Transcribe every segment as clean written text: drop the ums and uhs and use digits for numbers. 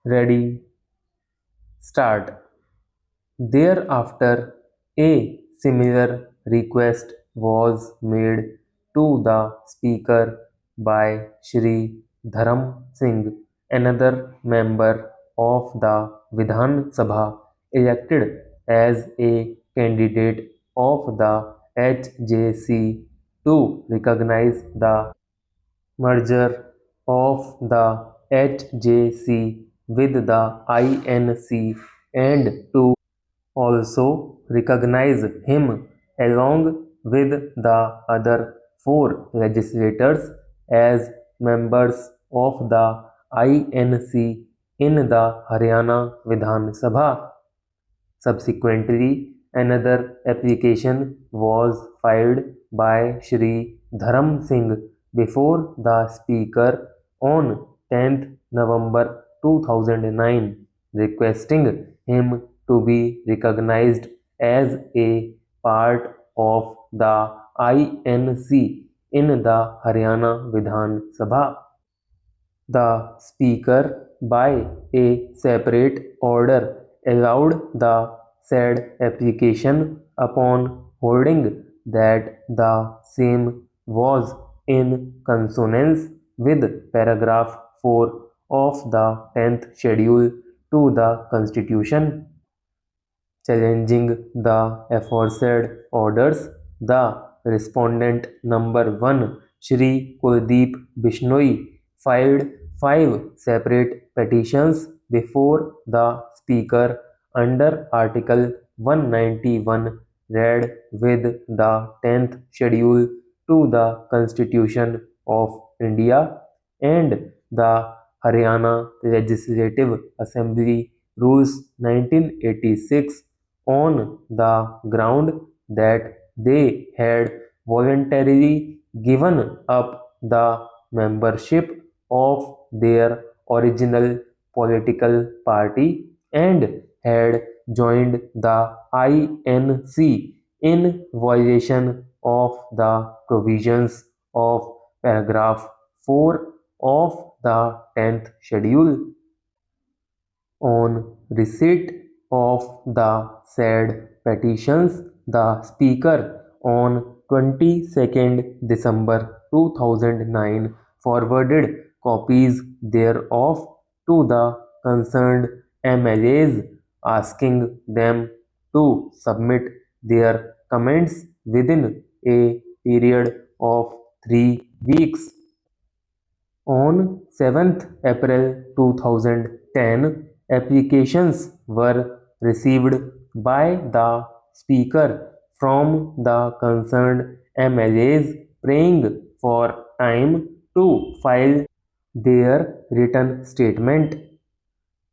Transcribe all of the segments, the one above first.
Ready, start. Thereafter, a similar request was made to the Speaker by Shri Dharam Singh, another member of the Vidhan Sabha elected as a candidate of the HJC to recognize the merger of the HJC with the INC and to also recognize him along with the other four legislators as members of the INC in the Haryana Vidhan Sabha. Subsequently, another application was filed by Shri Dharam Singh before the Speaker on 10th November 2009, requesting him to be recognized as a part of the INC in the Haryana Vidhan Sabha. The Speaker, by a separate order, allowed the said application upon holding that the same was in consonance with paragraph 4 of the 10th schedule to the Constitution. Challenging the aforesaid orders, the respondent number 1, Shri Kuldeep Bishnoi, filed five separate petitions before the Speaker under Article 191 read with the 10th schedule to the Constitution of India and the Haryana Legislative Assembly Rules 1986 on the ground that they had voluntarily given up the membership of their original political party and had joined the INC in violation of the provisions of paragraph 4 of the 10th schedule. On receipt of the said petitions, the Speaker on 22nd December 2009 forwarded copies thereof to the concerned MLAs, asking them to submit their comments within a period of 3 weeks. On 7th April 2010, applications were received by the Speaker from the concerned MLAs praying for time to file their written statement.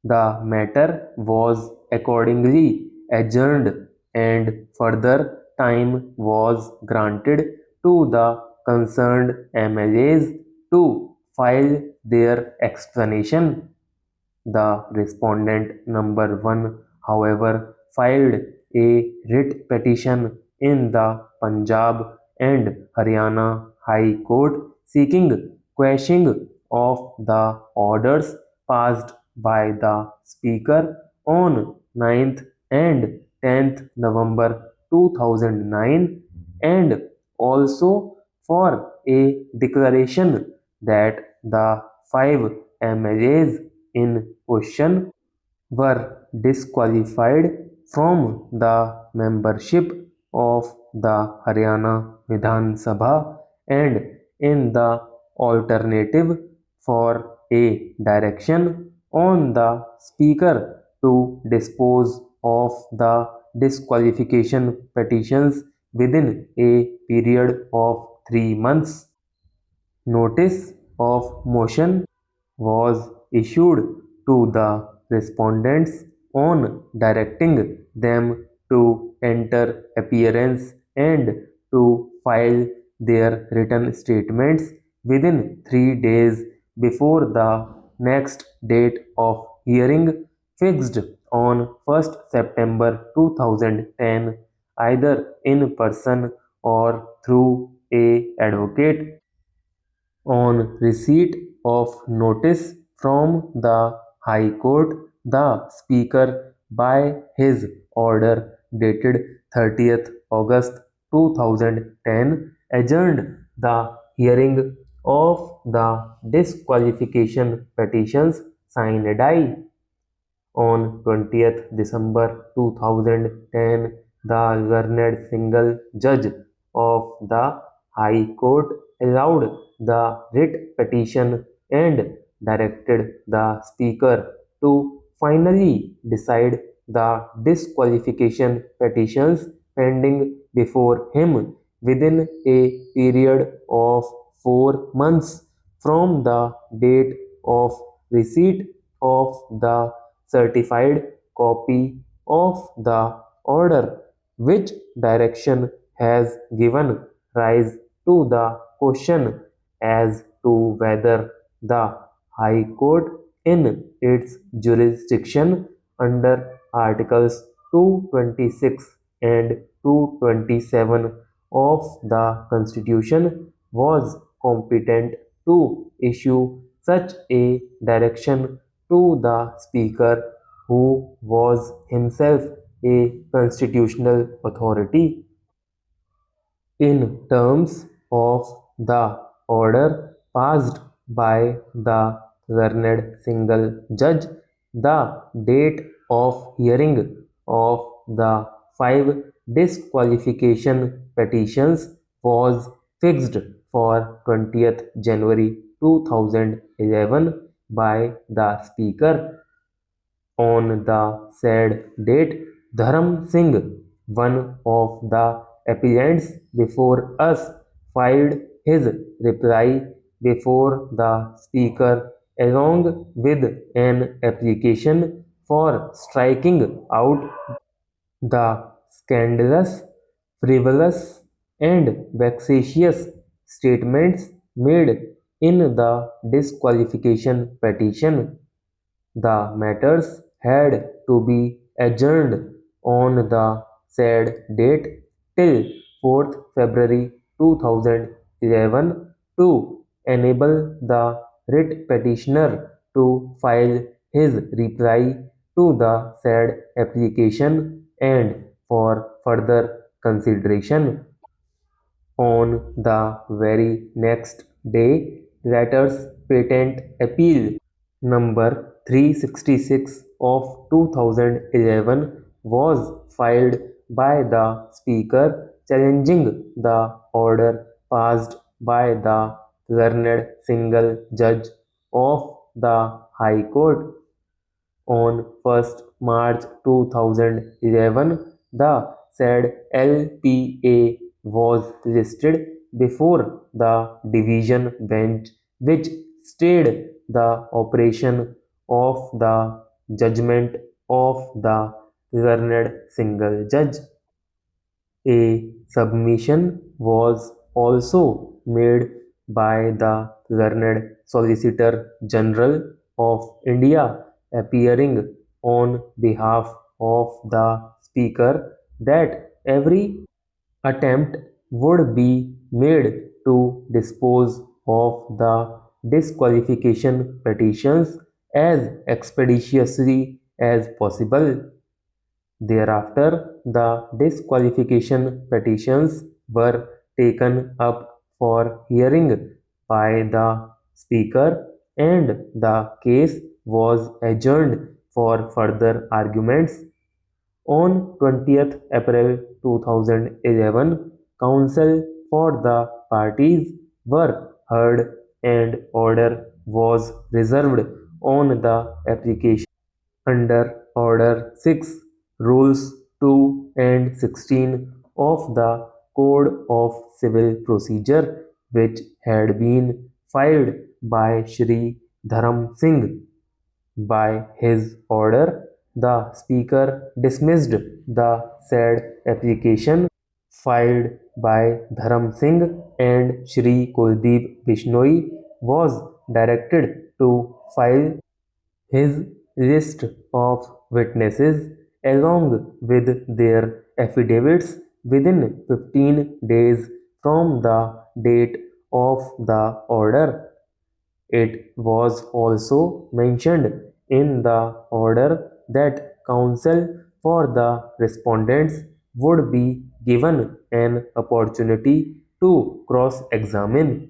The matter was accordingly adjourned and further time was granted to the concerned MLAs to file their explanation. The respondent number 1, however, filed a writ petition in the Punjab and Haryana High Court seeking quashing of the orders passed by the Speaker on 9th and 10th November 2009 and also for a declaration that the five MLAs in question were disqualified from the membership of the Haryana Vidhan Sabha and in the alternative for a direction on the Speaker to dispose of the disqualification petitions within a period of 3 months. Notice of motion was issued to the respondents on directing them to enter appearance and to file their written statements within 3 days before the next date of hearing fixed on 1st September 2010, either in person or through a advocate. On receipt of notice from the High Court, the Speaker, by his order dated 30th August 2010, adjourned the hearing of the disqualification petitions sine die. On 20th December 2010, the learned single judge of the High Court allowed the writ petition and directed the Speaker to finally decide the disqualification petitions pending before him within a period of 4 months from the date of receipt of the certified copy of the order, which direction has given rise to the question as to whether the High Court, in its jurisdiction under Articles 226 and 227 of the Constitution, was competent to issue such a direction to the Speaker, who was himself a constitutional authority. In terms of the order passed by the learned single judge, the date of hearing of the five disqualification petitions was fixed for 20th January 2011 by the Speaker. On the said date, Dharam Singh, one of the appellants before us, filed his reply before the Speaker along with an application for striking out the scandalous, frivolous, and vexatious statements made in the disqualification petition. The matters had to be adjourned on the said date till 4th February 2011 to enable the writ petitioner to file his reply to the said application and for further consideration. On the very next day, letters patent appeal number 366 of 2011 was filed by the Speaker challenging the order passed by the learned single judge of the High Court. On 1st March 2011, the said LPA was listed before the division bench, which stayed the operation of the judgment of the learned single judge. A submission was also made by the learned Solicitor General of India, appearing on behalf of the Speaker, that every attempt would be made to dispose of the disqualification petitions as expeditiously as possible. Thereafter, the disqualification petitions were taken up for hearing by the Speaker, and the case was adjourned for further arguments. On 20th April 2011, counsel for the parties were heard and order was reserved on the application under Order 6, Rules 2 and 16 of the Code of Civil Procedure, which had been filed by Shri Dharam Singh. By his order, the Speaker dismissed the said application filed by Dharam Singh, and Shri Kuldeep Bishnoi was directed to file his list of witnesses along with their affidavits within 15 days from the date of the order. It was also mentioned in the order that counsel for the respondents would be given an opportunity to cross examine